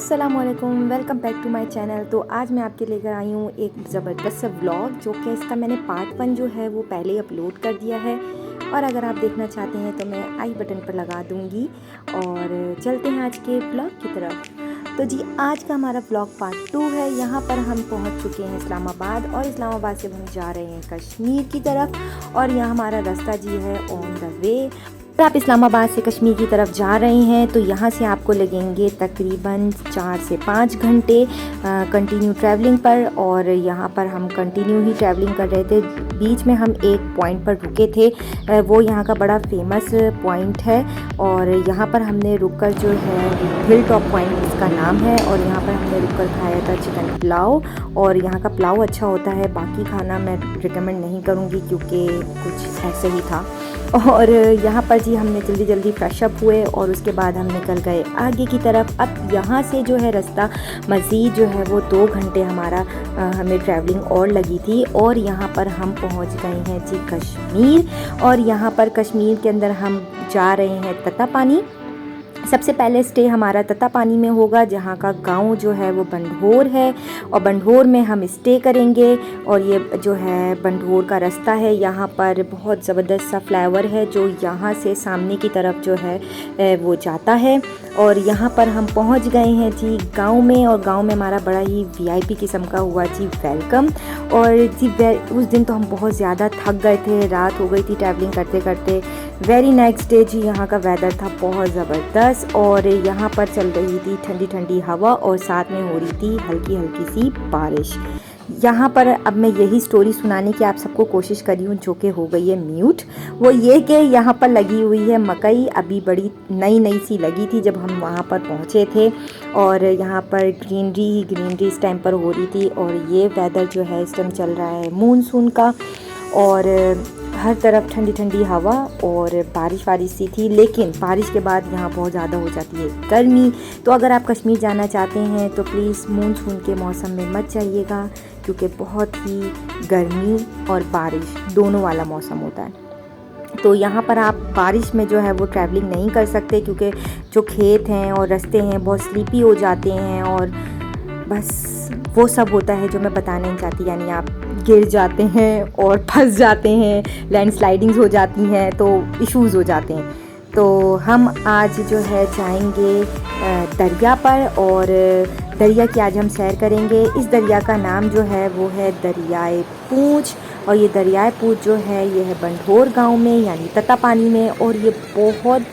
अस्सलामुअलैकुम, welcome back to my channel. तो आज मैं आपके लेकर आई हूँ एक ज़बरदस्त सा व्लॉग, जो कि इसका मैंने पार्ट 1 जो है वो पहले ही अपलोड कर दिया है। और अगर आप देखना चाहते हैं तो मैं आई बटन पर लगा दूँगी। और चलते हैं आज के व्लॉग की तरफ। तो जी, आज का हमारा व्लॉग पार्ट 2 है। यहाँ पर हम पहुँच चुके हैं इस्लामाबाद, और इस्लामाबाद से हम जा रहे हैं कश्मीर की तरफ। और यहाँ हमारा रास्ता जी है ऑन द वे। अगर आप इस्लामाबाद से कश्मीर की तरफ जा रहे हैं तो यहाँ से आपको लगेंगे तकरीबन 4 से 5 घंटे कंटिन्यू ट्रैवलिंग पर। और यहाँ पर हम कंटिन्यू ही ट्रैवलिंग कर रहे थे। बीच में हम एक पॉइंट पर रुके थे, वो यहाँ का बड़ा फेमस पॉइंट है। और यहाँ पर हमने रुककर जो है हिल टॉप पॉइंट इसका नाम है, और यहाँ पर हमने रुककर खाया था चिकन पुलाव। और यहाँ का पुलाव अच्छा होता है, बाकी खाना मैं रिकमेंड नहीं करूँगी क्योंकि कुछ ऐसे ही था। और यहाँ पर जी हमने जल्दी जल्दी फ्रेश अप हुए और उसके बाद हम निकल गए आगे की तरफ। अब यहाँ से जो है रास्ता मज़ीद जो है वो 2 घंटे हमारा हमें ट्रैवलिंग और लगी थी। और यहाँ पर हम पहुँच गए हैं जी कश्मीर। और यहाँ पर कश्मीर के अंदर हम जा रहे हैं तत्तापानी। सबसे पहले स्टे हमारा तत्तापानी में होगा, जहाँ का गांव जो है वो बंढोर है, और बंढोर में हम स्टे करेंगे। और ये जो है बंढोर का रास्ता है, यहाँ पर बहुत ज़बरदस्त सा फ्लाईओवर है जो यहाँ से सामने की तरफ जो है वो जाता है। और यहाँ पर हम पहुँच गए हैं जी गांव में। और गांव में हमारा बड़ा ही वीआईपी किस्म का हुआ जी वेलकम। और जी उस दिन तो हम बहुत ज़्यादा थक गए थे, रात हो गई थी ट्रैवलिंग करते करते। वेरी नेक्स्ट डे जी यहाँ का वेदर था बहुत ज़बरदस्त, और यहाँ पर चल रही थी ठंडी ठंडी हवा, और साथ में हो रही थी हल्की हल्की सी बारिश। यहाँ पर अब मैं यही स्टोरी सुनाने की आप सबको कोशिश करी हूँ, जो कि हो गई है म्यूट। वो ये कि यहाँ पर लगी हुई है मकई, अभी बड़ी नई नई सी लगी थी जब हम वहाँ पर पहुँचे थे। और यहाँ पर ग्रीनरी ही ग्रीनरी इस टाइम पर हो रही थी। और ये वेदर जो है इस टाइम चल रहा है मानसून का, और हर तरफ ठंडी ठंडी हवा और बारिश वारिश सी थी। लेकिन बारिश के बाद यहाँ बहुत ज़्यादा हो जाती है गर्मी। तो अगर आप कश्मीर जाना चाहते हैं तो प्लीज़ मानसून के मौसम में मत जाइएगा, क्योंकि बहुत ही गर्मी और बारिश दोनों वाला मौसम होता है। तो यहाँ पर आप बारिश में जो है वो ट्रैवलिंग नहीं कर सकते, क्योंकि जो खेत हैं और रास्ते हैं बहुत स्लीपी हो जाते हैं। और बस वो सब होता है जो मैं बताना नहीं चाहती, यानी आप गिर जाते हैं और फंस जाते हैं, लैंडस्लाइडिंग्स हो जाती हैं, तो इश्यूज़ हो जाते हैं। तो हम आज जो है जाएंगे दरिया पर, और दरिया की आज हम सैर करेंगे। इस दरिया का नाम जो है वो है दरियाए पूंछ। और ये दरियाए पूंछ जो है ये है बंढोर गांव में, यानी तत्तापानी में। और ये बहुत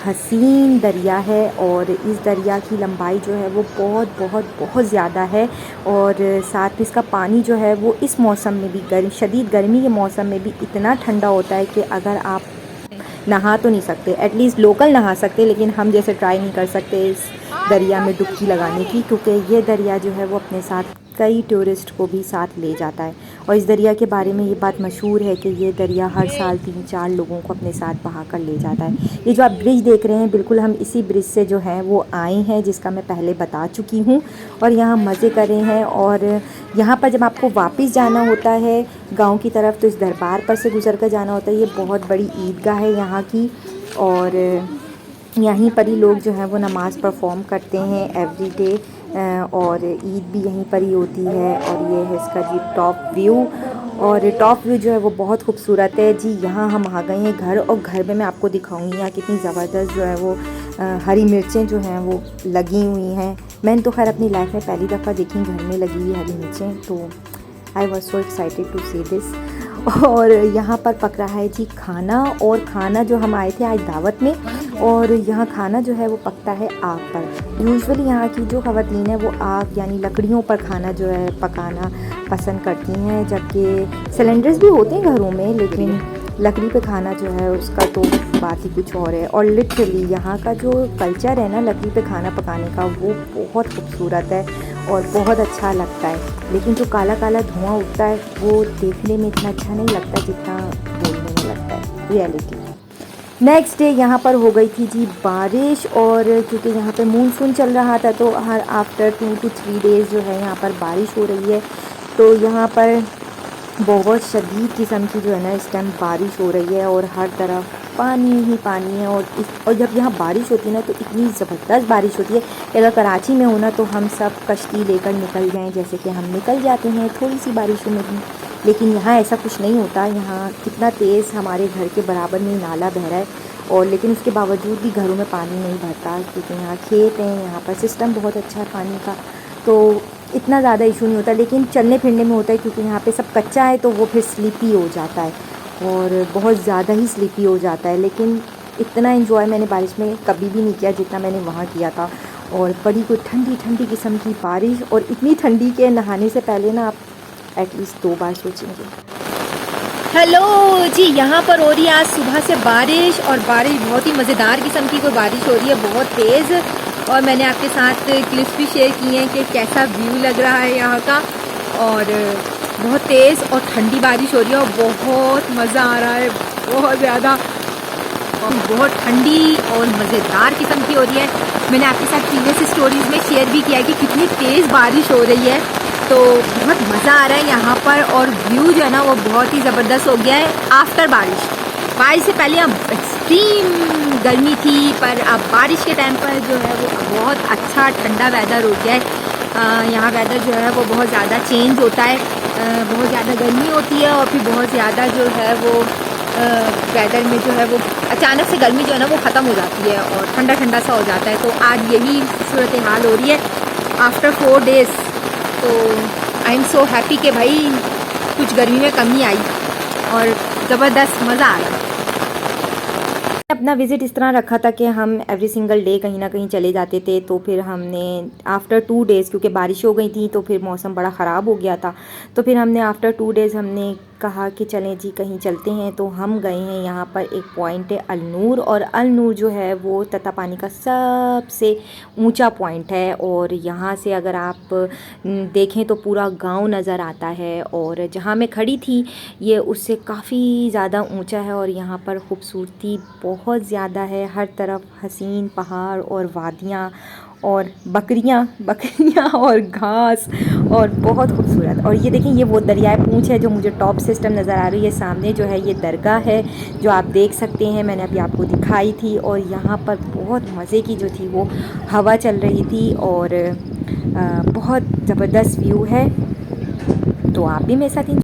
हसीन दरिया है, और इस दरिया की लंबाई जो है वो बहुत बहुत बहुत ज़्यादा है। और साथ में इसका पानी जो है वो इस मौसम में भी शदीद गर्मी के मौसम में भी इतना ठंडा होता है कि अगर आप नहा तो नहीं सकते, एटलीस्ट लोकल नहा सकते, लेकिन हम जैसे ट्राई नहीं कर सकते इस दरिया में डुबकी लगाने की, क्योंकि ये दरिया जो है वो अपने साथ कई टूरिस्ट को भी साथ ले जाता है। और इस दरिया के बारे में ये बात मशहूर है कि ये दरिया हर साल 3-4 लोगों को अपने साथ बहा कर ले जाता है। ये जो आप ब्रिज देख रहे हैं, बिल्कुल हम इसी ब्रिज से जो है वो आए हैं, जिसका मैं पहले बता चुकी हूँ। और यहाँ मज़े कर रहे हैं। और यहाँ पर जब आपको वापस जाना होता है गाँव की तरफ, तो इस दरबार पर से गुजर कर जाना होता है। ये बहुत बड़ी ईदगाह है यहाँ की, और यहीं पर ही लोग जो हैं वो नमाज़ परफॉर्म करते हैं एवरी डे। और ईद भी यहीं पर ही होती है। और ये है इसका जी टॉप व्यू। और टॉप व्यू जो है वो बहुत खूबसूरत है जी। यहाँ हम आ गए हैं घर, और घर में मैं आपको दिखाऊंगी यहाँ कितनी ज़बरदस्त जो है वो हरी मिर्चें जो हैं वो लगी हुई हैं। मैंने तो खैर अपनी लाइफ में पहली दफ़ा देखी घर में लगी हुई हरी मिर्चें, तो I was so excited to see this. और यहाँ पर पक रहा है जी खाना। और खाना जो हम आए थे आज दावत में, और यहाँ खाना जो है वो पकता है आग पर। यूजुअली यहाँ की जो ख़वातीन है वो आग यानी लकड़ियों पर खाना जो है पकाना पसंद करती हैं, जबकि सिलेंडर्स भी होते हैं घरों में, लेकिन लकड़ी पे खाना जो है उसका तो बात ही कुछ और है। और लिटरली यहाँ का जो कल्चर है ना लकड़ी पे खाना पकाने का, वो बहुत खूबसूरत है और बहुत अच्छा लगता है। लेकिन जो काला काला धुआं उठता है वो देखने में इतना अच्छा नहीं लगता जितना बोलने में लगता है रियलिटी। नेक्स्ट डे यहाँ पर हो गई थी जी बारिश। और क्योंकि यहाँ पे मानसून चल रहा था, तो हर आफ्टर 2 to 3 डेज़ जो है यहाँ पर बारिश हो रही है। तो यहाँ पर बहुत शदीद किस्म की जो है ना इस टाइम बारिश हो रही है, और हर तरफ पानी ही पानी है। और जब यहाँ बारिश होती है ना तो इतनी ज़बरदस्त बारिश होती है कि अगर कराची में होना तो हम सब कश्ती लेकर निकल जाएं, जैसे कि हम निकल जाते हैं थोड़ी सी बारिशों में भी। लेकिन यहाँ ऐसा कुछ नहीं होता। यहाँ कितना तेज़ हमारे घर के बराबर में नाला बह रहा है, और लेकिन उसके बावजूद भी घरों में पानी नहीं भरता, क्योंकि यहाँ खेत हैं, यहाँ पर सिस्टम बहुत अच्छा है पानी का, तो इतना ज़्यादा इशू नहीं होता। लेकिन चलने फिरने में होता है, क्योंकि यहाँ पे सब कच्चा है तो वो फिर स्लीपी हो जाता है, और बहुत ज़्यादा ही स्लीपी हो जाता है। लेकिन इतना एंजॉय मैंने बारिश में कभी भी नहीं किया जितना मैंने वहाँ किया था। और बड़ी कोई ठंडी ठंडी किस्म की बारिश, और इतनी ठंडी के नहाने से पहले ना आप एटलीस्ट 2 बार सोचेंगे। हेलो जी, यहाँ पर हो रही है आज सुबह से बारिश, और बारिश बहुत ही मज़ेदार किस्म की कोई बारिश हो रही है, बहुत तेज़। और मैंने आपके साथ क्लिप्स भी शेयर किए हैं कि कैसा व्यू लग रहा है यहाँ का, और बहुत तेज़ और ठंडी बारिश हो रही है, और बहुत मज़ा आ रहा है, बहुत ज़्यादा, बहुत ठंडी और मज़ेदार किस्म की हो रही है। मैंने आपके साथ प्रीवियस स्टोरीज़ में शेयर भी किया है कि कितनी तेज़ बारिश हो रही है, तो बहुत मज़ा आ रहा है यहाँ पर। और व्यू जो है ना वो बहुत ही ज़बरदस्त हो गया है आफ्टर बारिश। बारिश से पहले अब एक्सट्रीम गर्मी थी, पर अब बारिश के टाइम पर जो है वो बहुत अच्छा ठंडा वेदर हो गया है। यहाँ वेदर जो है वो बहुत ज़्यादा चेंज होता है, बहुत ज़्यादा गर्मी होती है, और फिर बहुत ज़्यादा जो है वो वेदर में जो है वो अचानक से गर्मी जो है ना वो ख़त्म हो जाती है, और ठंडा ठंडा सा हो जाता है। तो आज यही सूरत हाल हो रही है आफ्टर 4 डेज़। तो आई एम सो हैप्पी कि भाई कुछ गर्मी में कमी आई, और ज़बरदस्त मज़ा आ रहा है। अपना विज़िट इस तरह रखा था कि हम एवरी सिंगल डे कहीं ना कहीं चले जाते थे। तो फिर हमने आफ्टर 2 डेज़, क्योंकि बारिश हो गई थी तो फिर मौसम बड़ा ख़राब हो गया था, तो फिर हमने आफ्टर 2 डेज़ हमने कहा कि चलें जी कहीं चलते हैं। तो हम गए हैं, यहाँ पर एक पॉइंट है अल-नूर, और अल-नूर जो है वो तत्तापानी का सबसे ऊंचा पॉइंट है, और यहाँ से अगर आप देखें तो पूरा गांव नज़र आता है। और जहाँ मैं खड़ी थी ये उससे काफ़ी ज़्यादा ऊंचा है, और यहाँ पर खूबसूरती बहुत ज़्यादा है, हर तरफ हसीन पहाड़ और वादियाँ और बकरियाँ और घास, और बहुत खूबसूरत। और ये देखें, ये वो दरियाए पूंछ है जो मुझे टॉप सिस्टम नज़र आ रही है। सामने जो है ये दरगाह है जो आप देख सकते हैं, मैंने अभी आपको दिखाई थी। और यहाँ पर बहुत मज़े की जो थी वो हवा चल रही थी, और बहुत ज़बरदस्त व्यू है। तो आप भी मेरे साथ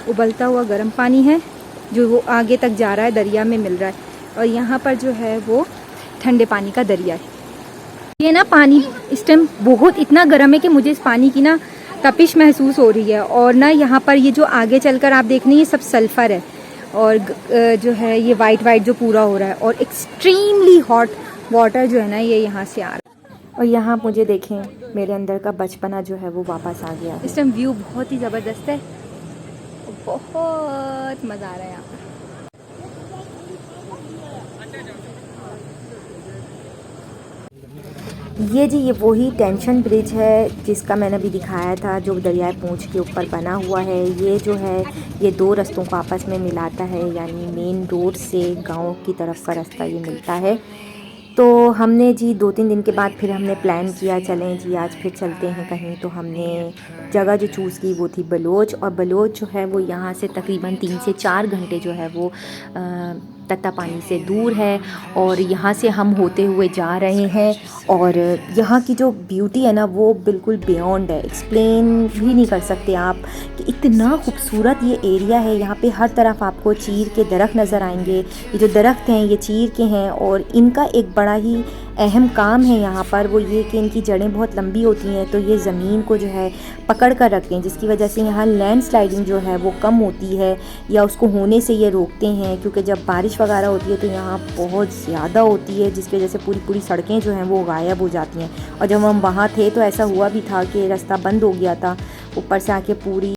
उबलता हुआ गर्म पानी है जो वो आगे तक जा रहा है, दरिया में मिल रहा है। और यहाँ पर जो है वो ठंडे पानी का दरिया है। ये ना पानी इस टाइम बहुत इतना गर्म है कि मुझे इस पानी की ना तपिश महसूस हो रही है। और ना यहाँ पर ये जो आगे चलकर आप देख रहे हैं ये सब सल्फ़र है, और जो है ये वाइट जो पूरा हो रहा है, और एक्सट्रीमली हॉट वाटर जो है ना ये यहाँ से आ रहा है। और यहाँ मुझे देखें, मेरे अंदर का बचपना जो है वो वापस आ गया। इस टाइम व्यू बहुत ही ज़बरदस्त है, बहुत मज़ा आ रहा है यहाँ पर। ये वही टेंशन ब्रिज है जिसका मैंने अभी दिखाया था, जो दरियाए पूंछ के ऊपर बना हुआ है। ये जो है ये दो रास्तों को आपस में मिलाता है, यानी मेन रोड से गांव की तरफ का रास्ता ये मिलता है। तो हमने जी 2-3 दिन के बाद फिर हमने प्लान किया, चलें जी आज फिर चलते हैं कहीं। तो हमने जगह जो चूज़ की वो थी बलोच, और बलोच जो है वो यहाँ से तकरीबन 3 से 4 घंटे जो है वो तत्तापानी से दूर है। और यहाँ से हम होते हुए जा रहे हैं, और यहाँ की जो ब्यूटी है ना वो बिल्कुल बियॉन्ड है, एक्सप्लेन भी नहीं कर सकते आप कि इतना खूबसूरत ये एरिया है। यहाँ पे हर तरफ आपको चीर के दरख्त नज़र आएंगे। ये जो दरख्त हैं ये चीर के हैं, और इनका एक बड़ा ही अहम काम है यहाँ पर, वो ये कि इनकी जड़ें बहुत लंबी होती हैं, तो ये ज़मीन को जो है पकड़ कर रखते हैं, जिसकी वजह से यहाँ लैंडस्लाइडिंग जो है वो कम होती है, या उसको होने से ये रोकते हैं। क्योंकि जब बारिश वगैरह होती है तो यहाँ बहुत ज़्यादा होती है, जिसकी वजह से पूरी सड़कें जो हैं वो गायब हो जाती हैं। और जब हम वहाँ थे तो ऐसा हुआ भी था कि रास्ता बंद हो गया था, ऊपर से आके पूरी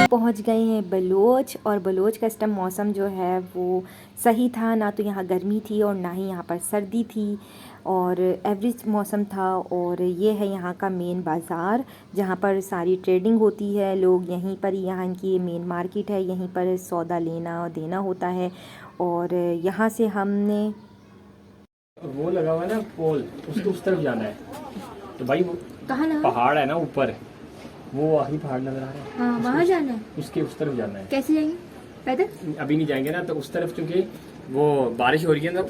पहुंच गए हैं बलोच। और बलोच का इस टाइम मौसम जो है वो सही था, ना तो यहाँ गर्मी थी और ना ही यहाँ पर सर्दी थी, और एवरेज मौसम था। और ये है यहाँ का मेन बाज़ार जहाँ पर सारी ट्रेडिंग होती है। लोग यहीं पर, यहाँ की ये मेन मार्केट है, यहीं पर सौदा लेना और देना होता है। और यहाँ से हमने वो लगा हुआ है ना पोल, उसके उस तरफ जाना है। तो भाई वो कहाँ ना पहाड़ है ना ऊपर, वो आखिरी पहाड़ नजर आ रहा है। हाँ वहाँ जाना है। उसके उस तरफ जाना है। कैसे जाएंगे? पैदल? अभी नहीं जाएंगे ना, तो उस तरफ क्योंकि वो बारिश हो रही है ना,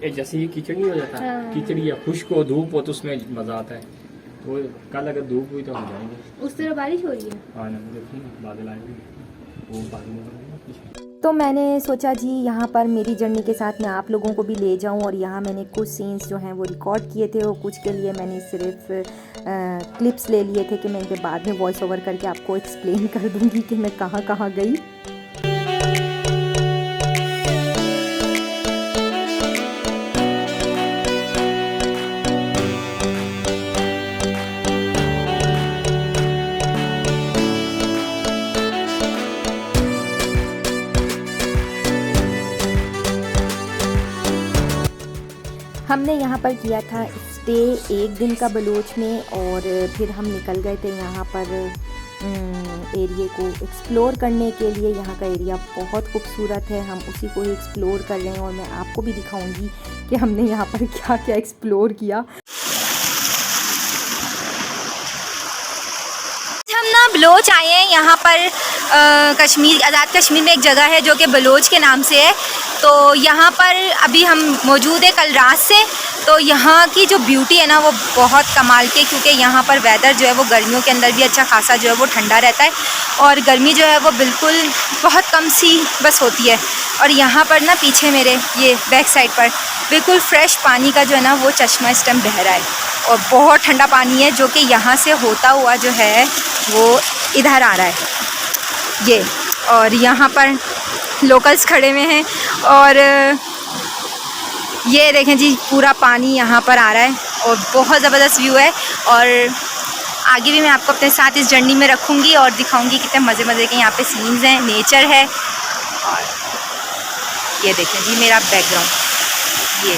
जैसे ही कीचड़ नहीं हो जाता, हाँ। कीचड़ या खुश्क हो, धूप हो, तो उसमें मजा आता है। तो कल अगर धूप हुई तो हम जाएंगे। उस तरफ बारिश हो रही है? हाँ ना, देखिए बादल आएंगे, वो बादल नजर आएंगे पीछे। तो मैंने सोचा जी यहाँ पर मेरी जर्नी के साथ मैं आप लोगों को भी ले जाऊँ, और यहाँ मैंने कुछ सीन्स जो हैं वो रिकॉर्ड किए थे, और कुछ के लिए मैंने सिर्फ क्लिप्स ले लिए थे कि मैं इनके बाद में वॉइस ओवर करके आपको एक्सप्लेन कर दूँगी कि मैं कहाँ कहाँ गई। हमने यहाँ पर किया था स्टे 1 दिन का बलोच में, और फिर हम निकल गए थे यहाँ पर एरिया को एक्सप्लोर करने के लिए। यहाँ का एरिया बहुत खूबसूरत है, हम उसी को ही एक्सप्लोर कर रहे हैं, और मैं आपको भी दिखाऊंगी कि हमने यहाँ पर क्या क्या एक्सप्लोर किया। हम ना बलोच आए हैं यहाँ पर। कश्मीर, आज़ाद कश्मीर में एक जगह है जो कि बलोच के नाम से है। तो यहाँ पर अभी हम मौजूद है कल रात से। तो यहाँ की जो ब्यूटी है ना वो बहुत कमाल के, क्योंकि यहाँ पर वेदर जो है वो गर्मियों के अंदर भी अच्छा खासा जो है वो ठंडा रहता है, और गर्मी जो है वो बिल्कुल बहुत कम सी बस होती है। और यहाँ पर ना पीछे मेरे ये बैक साइड पर बिल्कुल फ्रेश पानी का जो है ना वो चश्मा इस टाइम बह रहा है, और बहुत ठंडा पानी है जो कि यहाँ से होता हुआ जो है वो इधर आ रहा है ये। और यहाँ पर लोकल्स खड़े हुए हैं, और ये देखें जी पूरा पानी यहाँ पर आ रहा है, और बहुत ज़बरदस्त व्यू है। और आगे भी मैं आपको अपने साथ इस जर्नी में रखूँगी और दिखाऊँगी कितने मज़े मज़े के यहाँ पे सीन्स हैं, नेचर है। और ये देखें जी मेरा बैकग्राउंड, ये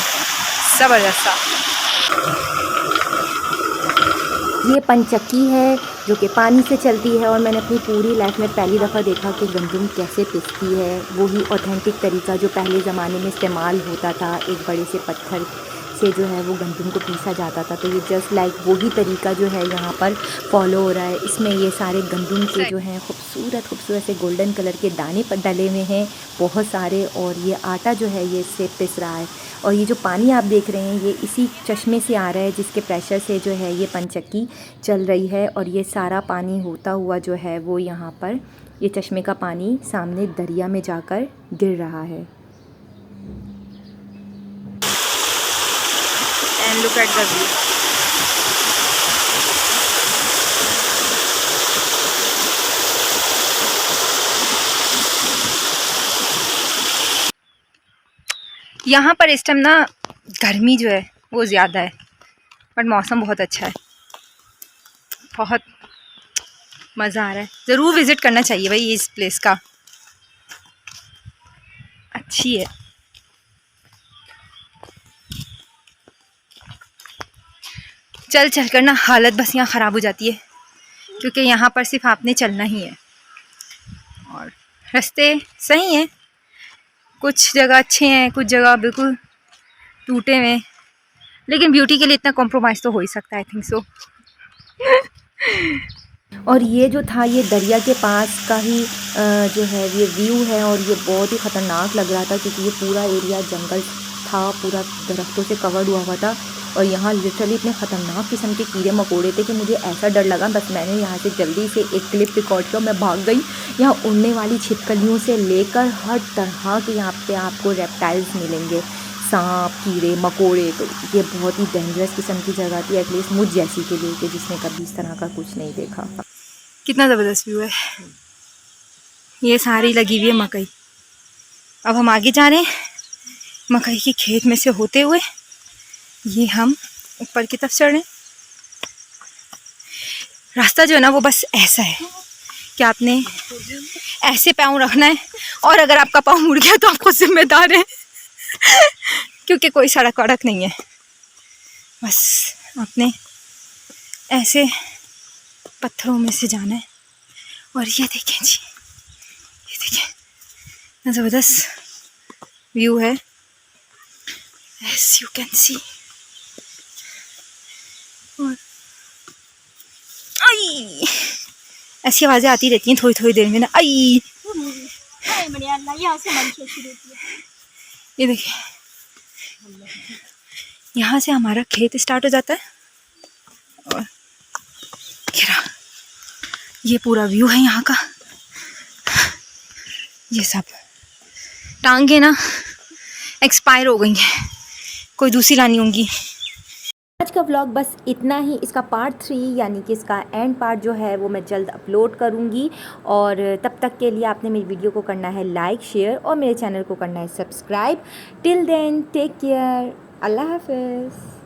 ज़बरदस्त सा। ये पंचक्की है जो कि पानी से चलती है और मैंने अपनी पूरी लाइफ में पहली दफ़ा देखा कि गंदम कैसे पिसती है। वही ऑथेंटिक तरीका जो पहले ज़माने में इस्तेमाल होता था, एक बड़े से पत्थर से जो है वो गंदम को पीसा जाता था। तो ये जस्ट लाइक वही तरीका जो है यहाँ पर फॉलो हो रहा है। इसमें ये सारे गंदम के जो हैं खूबसूरत खूबसूरत से गोल्डन कलर के दाने पर डले हुए हैं बहुत सारे, और ये आटा जो है ये इससे पिस रहा है। और ये जो पानी आप देख रहे हैं ये इसी चश्मे से आ रहा है जिसके प्रेशर से जो है ये पंचक्की चल रही है। और ये सारा पानी होता हुआ जो है वो यहाँ पर ये चश्मे का पानी सामने दरिया में जाकर गिर रहा है। And look at the view. यहाँ पर इस टाइम ना गर्मी जो है वो ज़्यादा है, बट मौसम बहुत अच्छा है, बहुत मज़ा आ रहा है। ज़रूर विज़िट करना चाहिए भाई इस प्लेस का, अच्छी है। चल चल कर ना हालत बस यहाँ ख़राब हो जाती है, क्योंकि यहाँ पर सिर्फ आपने चलना ही है और रास्ते सही हैं, कुछ जगह अच्छे हैं, कुछ जगह बिल्कुल टूटे हुए, लेकिन ब्यूटी के लिए इतना कॉम्प्रोमाइज़ तो हो ही सकता है, आई थिंक सो। और ये जो था ये दरिया के पास का ही जो है ये व्यू है, और ये बहुत ही ख़तरनाक लग रहा था क्योंकि ये पूरा एरिया जंगल था, पूरा दरख्तों से कवर्ड हुआ था। और यहाँ लिटरली इतने ख़तरनाक किस्म के कीड़े मकोड़े थे कि मुझे ऐसा डर लगा, बस मैंने यहाँ से जल्दी से एक क्लिप रिकॉर्ड किया, मैं भाग गई। यहाँ उड़ने वाली छिपकलियों से लेकर हर तरह के यहाँ पे आपको रेप्टाइल्स मिलेंगे, सांप, कीड़े मकोड़े। तो ये बहुत ही डेंजरस किस्म की जगह थी, एटलीस्ट मुझ जैसी के लिए कि जिसने कभी इस तरह का कुछ नहीं देखा। कितना ज़बरदस्त व्यू है। ये सारी लगी हुई है मकई। अब हम आगे जा रहे हैं, मकई के खेत में से होते हुए ये हम ऊपर की तरफ चढ़ रहे हैं। रास्ता जो है ना वो बस ऐसा है कि आपने ऐसे पाँव रखना है, और अगर आपका पाँव मुड़ गया तो आप खुद जिम्मेदार हैं क्योंकि कोई सड़क वड़क नहीं है। बस आपने ऐसे पत्थरों में से जाना है। और ये देखें जी, ये देखें ज़बरदस्त व्यू है, एज यू कैन सी। और आई ऐसी आवाज़ें आती रहती हैं थोड़ी थोड़ी देर में ना, आई। ये देखिए यहाँ से हमारा खेत स्टार्ट हो जाता है, और ये पूरा व्यू है यहाँ का। ये सब टांगे ना एक्सपायर हो गई हैं, कोई दूसरी लानी होंगी। आज का व्लॉग बस इतना ही। इसका पार्ट 3 यानी कि इसका एंड पार्ट जो है वो मैं जल्द अपलोड करूँगी, और तब तक के लिए आपने मेरी वीडियो को करना है लाइक, शेयर, और मेरे चैनल को करना है subscribe. Till then take care, अल्लाह हाफिज़।